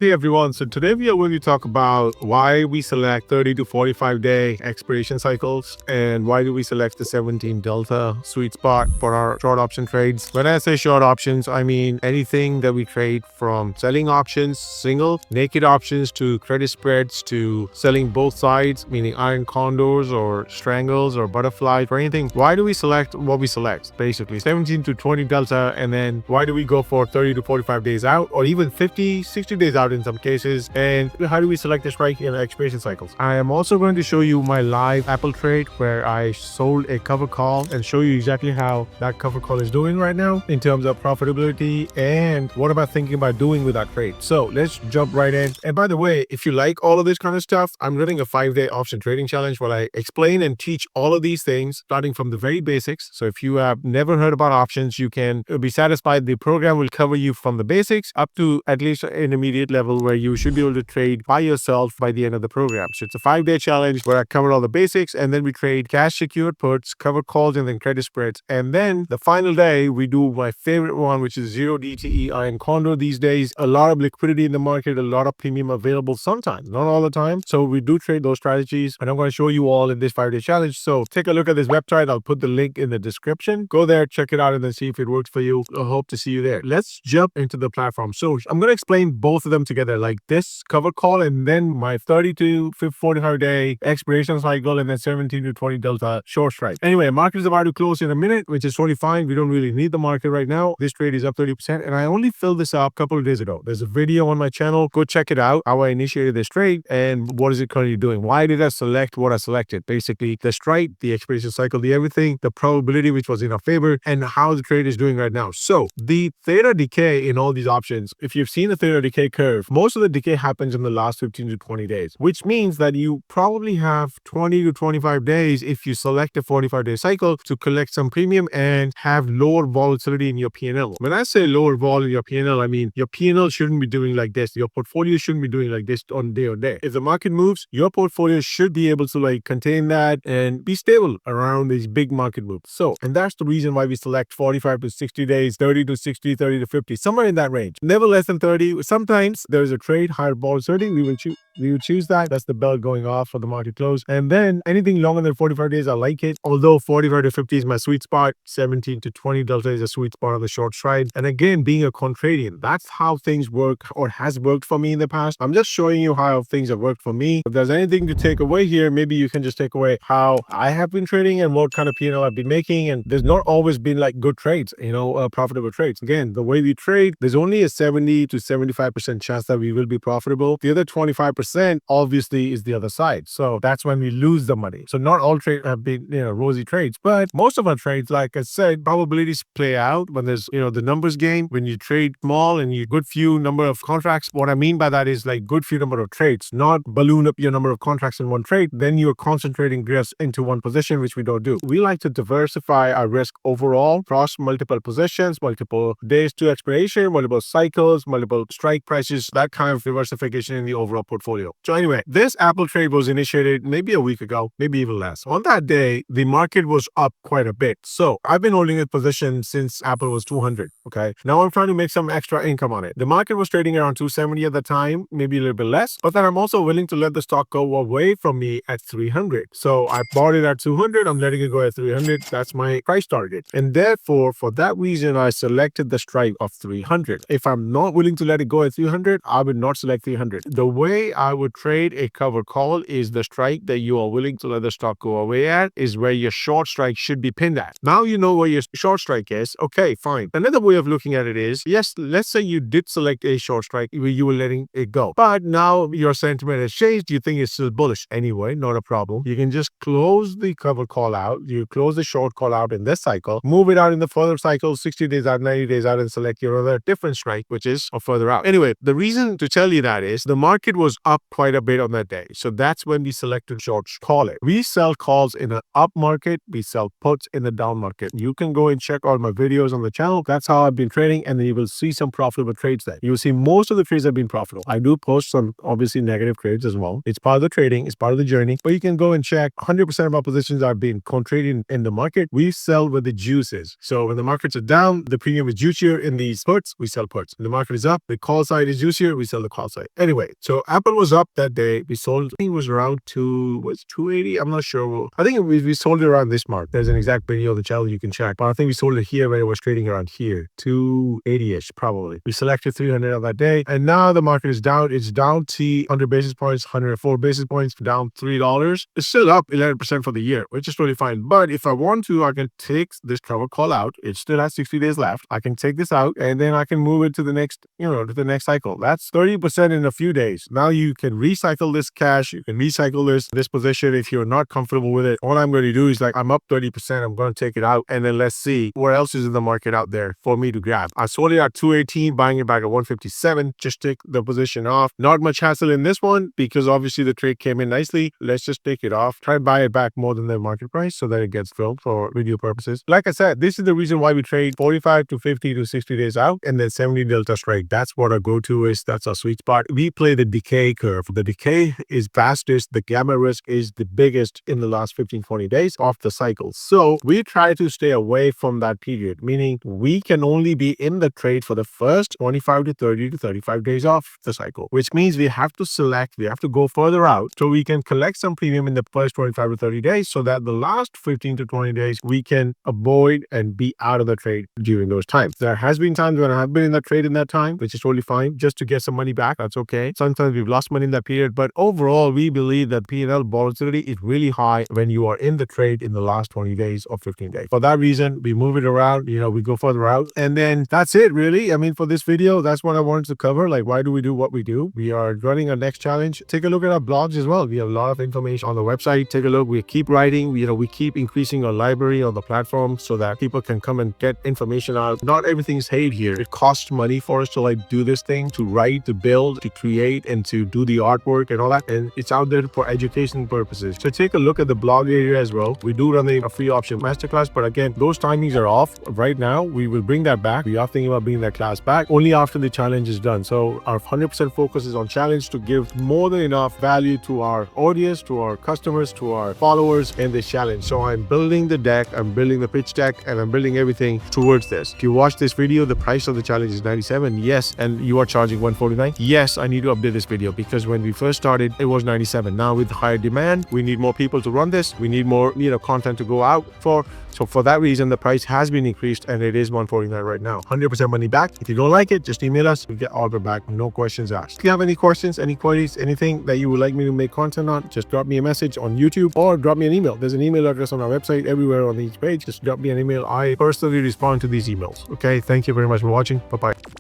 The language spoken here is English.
Hey everyone, so today we are going to talk about why we select 30 to 45 day expiration cycles and why do we select the 17 delta sweet spot for our short option trades. When I say short options, I mean anything that we trade from selling options, single, naked options to credit spreads to selling both sides, meaning iron condors or strangles or butterflies or anything. Why do we select what we select? Basically 17 to 20 delta, and then why do we go for 30 to 45 days out or even 50, 60 days out in some cases, and how do we select the strike in expiration cycles. I am also going to show you my live Apple trade where I sold a cover call and show you exactly how that cover call is doing right now in terms of profitability and what am I thinking about doing with that trade. So let's jump right in. And by the way, if you like all of this kind of stuff, I'm running a 5-day option trading challenge where I explain and teach all of these things starting from the very basics. So if you have never heard about options, you can be satisfied. The program will cover you from the basics up to at least an intermediate level where you should be able to trade by yourself by the end of the program. So it's a 5-day challenge where I cover all the basics, and then we trade cash secured puts, cover calls, and then credit spreads. And then the final day, we do my favorite one, which is zero DTE iron condor these days. A lot of liquidity in the market, a lot of premium available sometimes, not all the time. So we do trade those strategies, and I'm going to show you all in this 5-day challenge. So take a look at this website. I'll put the link in the description. Go there, check it out, and then see if it works for you. I hope to see you there. Let's jump into the platform. So I'm going to explain both of them together, like this cover call and then my 30 to 45 day expiration cycle and then 17 to 20 delta short strike. Anyway, market is about to close in a minute, which is totally fine. We don't really need the market right now. This trade is up 30%, and I only filled this up a couple of days ago. There's a video on my channel. Go check it out, how I initiated this trade and what is it currently doing. Why did I select what I selected? Basically, the strike, the expiration cycle, the everything, the probability which was in our favor, and how the trade is doing right now. So the theta decay in all these options, if you've seen the theta decay curve, most of the decay happens in the last 15 to 20 days, which means that you probably have 20 to 25 days if you select a 45-day cycle to collect some premium and have lower volatility in your P&L. When I say lower vol in your P&L, I mean your P&L shouldn't be doing like this. Your portfolio shouldn't be doing like this on day. If the market moves, your portfolio should be able to contain that and be stable around these big market moves. So, and that's the reason why we select 45 to 60 days, 30 to 60, 30 to 50, somewhere in that range. Never less than 30. Sometimes there's a trade higher volatility. We will choose that. That's the bell going off for the market close. And then anything longer than 45 days, I like it. Although 45 to 50 is my sweet spot, 17 to 20 delta is a sweet spot on the short side. And again, being a contrarian, that's how things work or has worked for me in the past. I'm just showing you how things have worked for me. If there's anything to take away here, maybe you can just take away how I have been trading and what kind of P&L I've been making. And there's not always been good trades, profitable trades. Again, the way we trade, there's only a 70 to 75% chance that we will be profitable. The other 25% obviously is the other side. So that's when we lose the money. So not all trades have been, rosy trades, but most of our trades, like I said, probabilities play out when there's, the numbers game. When you trade small and you good few number of contracts, what I mean by that is good few number of trades, not balloon up your number of contracts in one trade. Then you're concentrating risk into one position, which we don't do. We like to diversify our risk overall across multiple positions, multiple days to expiration, multiple cycles, multiple strike prices, that kind of diversification in the overall portfolio. So anyway, this Apple trade was initiated maybe a week ago, maybe even less. On that day, the market was up quite a bit. So I've been holding a position since Apple was 200. Okay. Now I'm trying to make some extra income on it. The market was trading around 270 at the time, maybe a little bit less, but then I'm also willing to let the stock go away from me at 300. So I bought it at 200. I'm letting it go at 300. That's my price target. And therefore, for that reason, I selected the strike of 300. If I'm not willing to let it go at 300, I would not select 300. The way I would trade a cover call is the strike that you are willing to let the stock go away at is where your short strike should be pinned at. Now you know where your short strike is. Okay, fine. Another way of looking at it is, yes, let's say you did select a short strike where you were letting it go, but now your sentiment has changed. You think it's still bullish. Anyway, not a problem. You can just close the cover call out. You close the short call out in this cycle, move it out in the further cycle, 60 days out, 90 days out, and select your other different strike, which is further out. Anyway, the reason to tell you that is the market was up quite a bit on that day. So that's when we selected short call it. We sell calls in an up market. We sell puts in the down market. You can go and check all my videos on the channel. That's how I've been trading, and then you will see some profitable trades there. You will see most of the trades have been profitable. I do post some obviously negative trades as well. It's part of the trading, it's part of the journey, but you can go and check 100% of our positions are being contraded in the market. We sell where the juice is. So when the markets are down, the premium is juicier in these puts, we sell puts. When the market is up, the call side is juicier, we sell the call side. Anyway, so Apple was up that day. We sold, I think it was around 280. I'm not sure. I think we sold it around this mark. There's an exact video on the channel you can check, but I think we sold it here when it was trading around here, 280-ish probably. We selected 300 on that day, and now the market is down. It's down to 100 basis points, 104 basis points, down $3. It's still up 11% for the year, which is totally fine. But if I want to, I can take this cover call out. It still has 60 days left. I can take this out, and then I can move it to the next, to the next cycle. That's 30% in a few days. Now you can recycle this cash. You can recycle this position if you're not comfortable with it. All I'm going to do is, like, I'm up 30%. I'm going to take it out, and then let's see what else is in the market out there for me to grab. I sold it at 218, buying it back at 157. Just take the position off. Not much hassle in this one because obviously the trade came in nicely. Let's just take it off. Try to buy it back more than the market price so that it gets filled for video purposes. Like I said, this is the reason why we trade 45 to 50 to 60 days out, and then 70 delta strike. That's what our go-to is. That's our sweet spot. We play the decay curve. The decay is fastest. The gamma risk is the biggest in the last 15-20 days of the cycle. So we try to stay away from that period, meaning we can only be in the trade for the first 25 to 30 to 35 days off the cycle, which means we have to select, we have to go further out so we can collect some premium in the first 25 to 30 days so that the last 15 to 20 days we can avoid and be out of the trade during those times. There has been times when I have been in that trade in that time, which is totally fine, just to get some money back. That's okay. Sometimes we've lost money in that period, but overall we believe that P&L volatility is really high when you are in the trade in the last 20 days or 15 days. For that reason, we move it around, we go further out, and then that's it really. I mean, for this video, that's what I wanted to cover. Like, why do we do what we do? We are running our next challenge. Take a look at our blogs as well. We have a lot of information on the website. Take a look. We keep writing. We keep increasing our library on the platform so that people can come and get information out. Not everything is paid here. It costs money for us to do this thing, to write, to build, to create, and to do the artwork and all that. And it's out there for education purposes. So take a look at the blog area as well. We do run a free option masterclass, but again, those timings are off right now. We will bring that back. We are thinking about bringing that class back only after the challenge is done. So our 100% focus is on challenge to give more than enough value to our audience, to our customers, to our followers in this challenge. So I'm building the deck, I'm building the pitch deck, and I'm building everything towards this. If you watch this video, the price of the challenge is 97. Yes. And you are charging 149. Yes, I need to update this video because when we first started, it was 97. Now with higher demand, we need more people to run this. We need more, content to go out for. So for that reason, the price has been increased and it is 149 right now. 100% money back. If you don't like it, just email us. We get all of it back. No questions asked. If you have any questions, any queries, anything that you would like me to make content on, just drop me a message on YouTube or drop me an email. There's an email address on our website everywhere on each page. Just drop me an email. I personally respond to these emails. Okay. Thank you very much for watching. Bye-bye.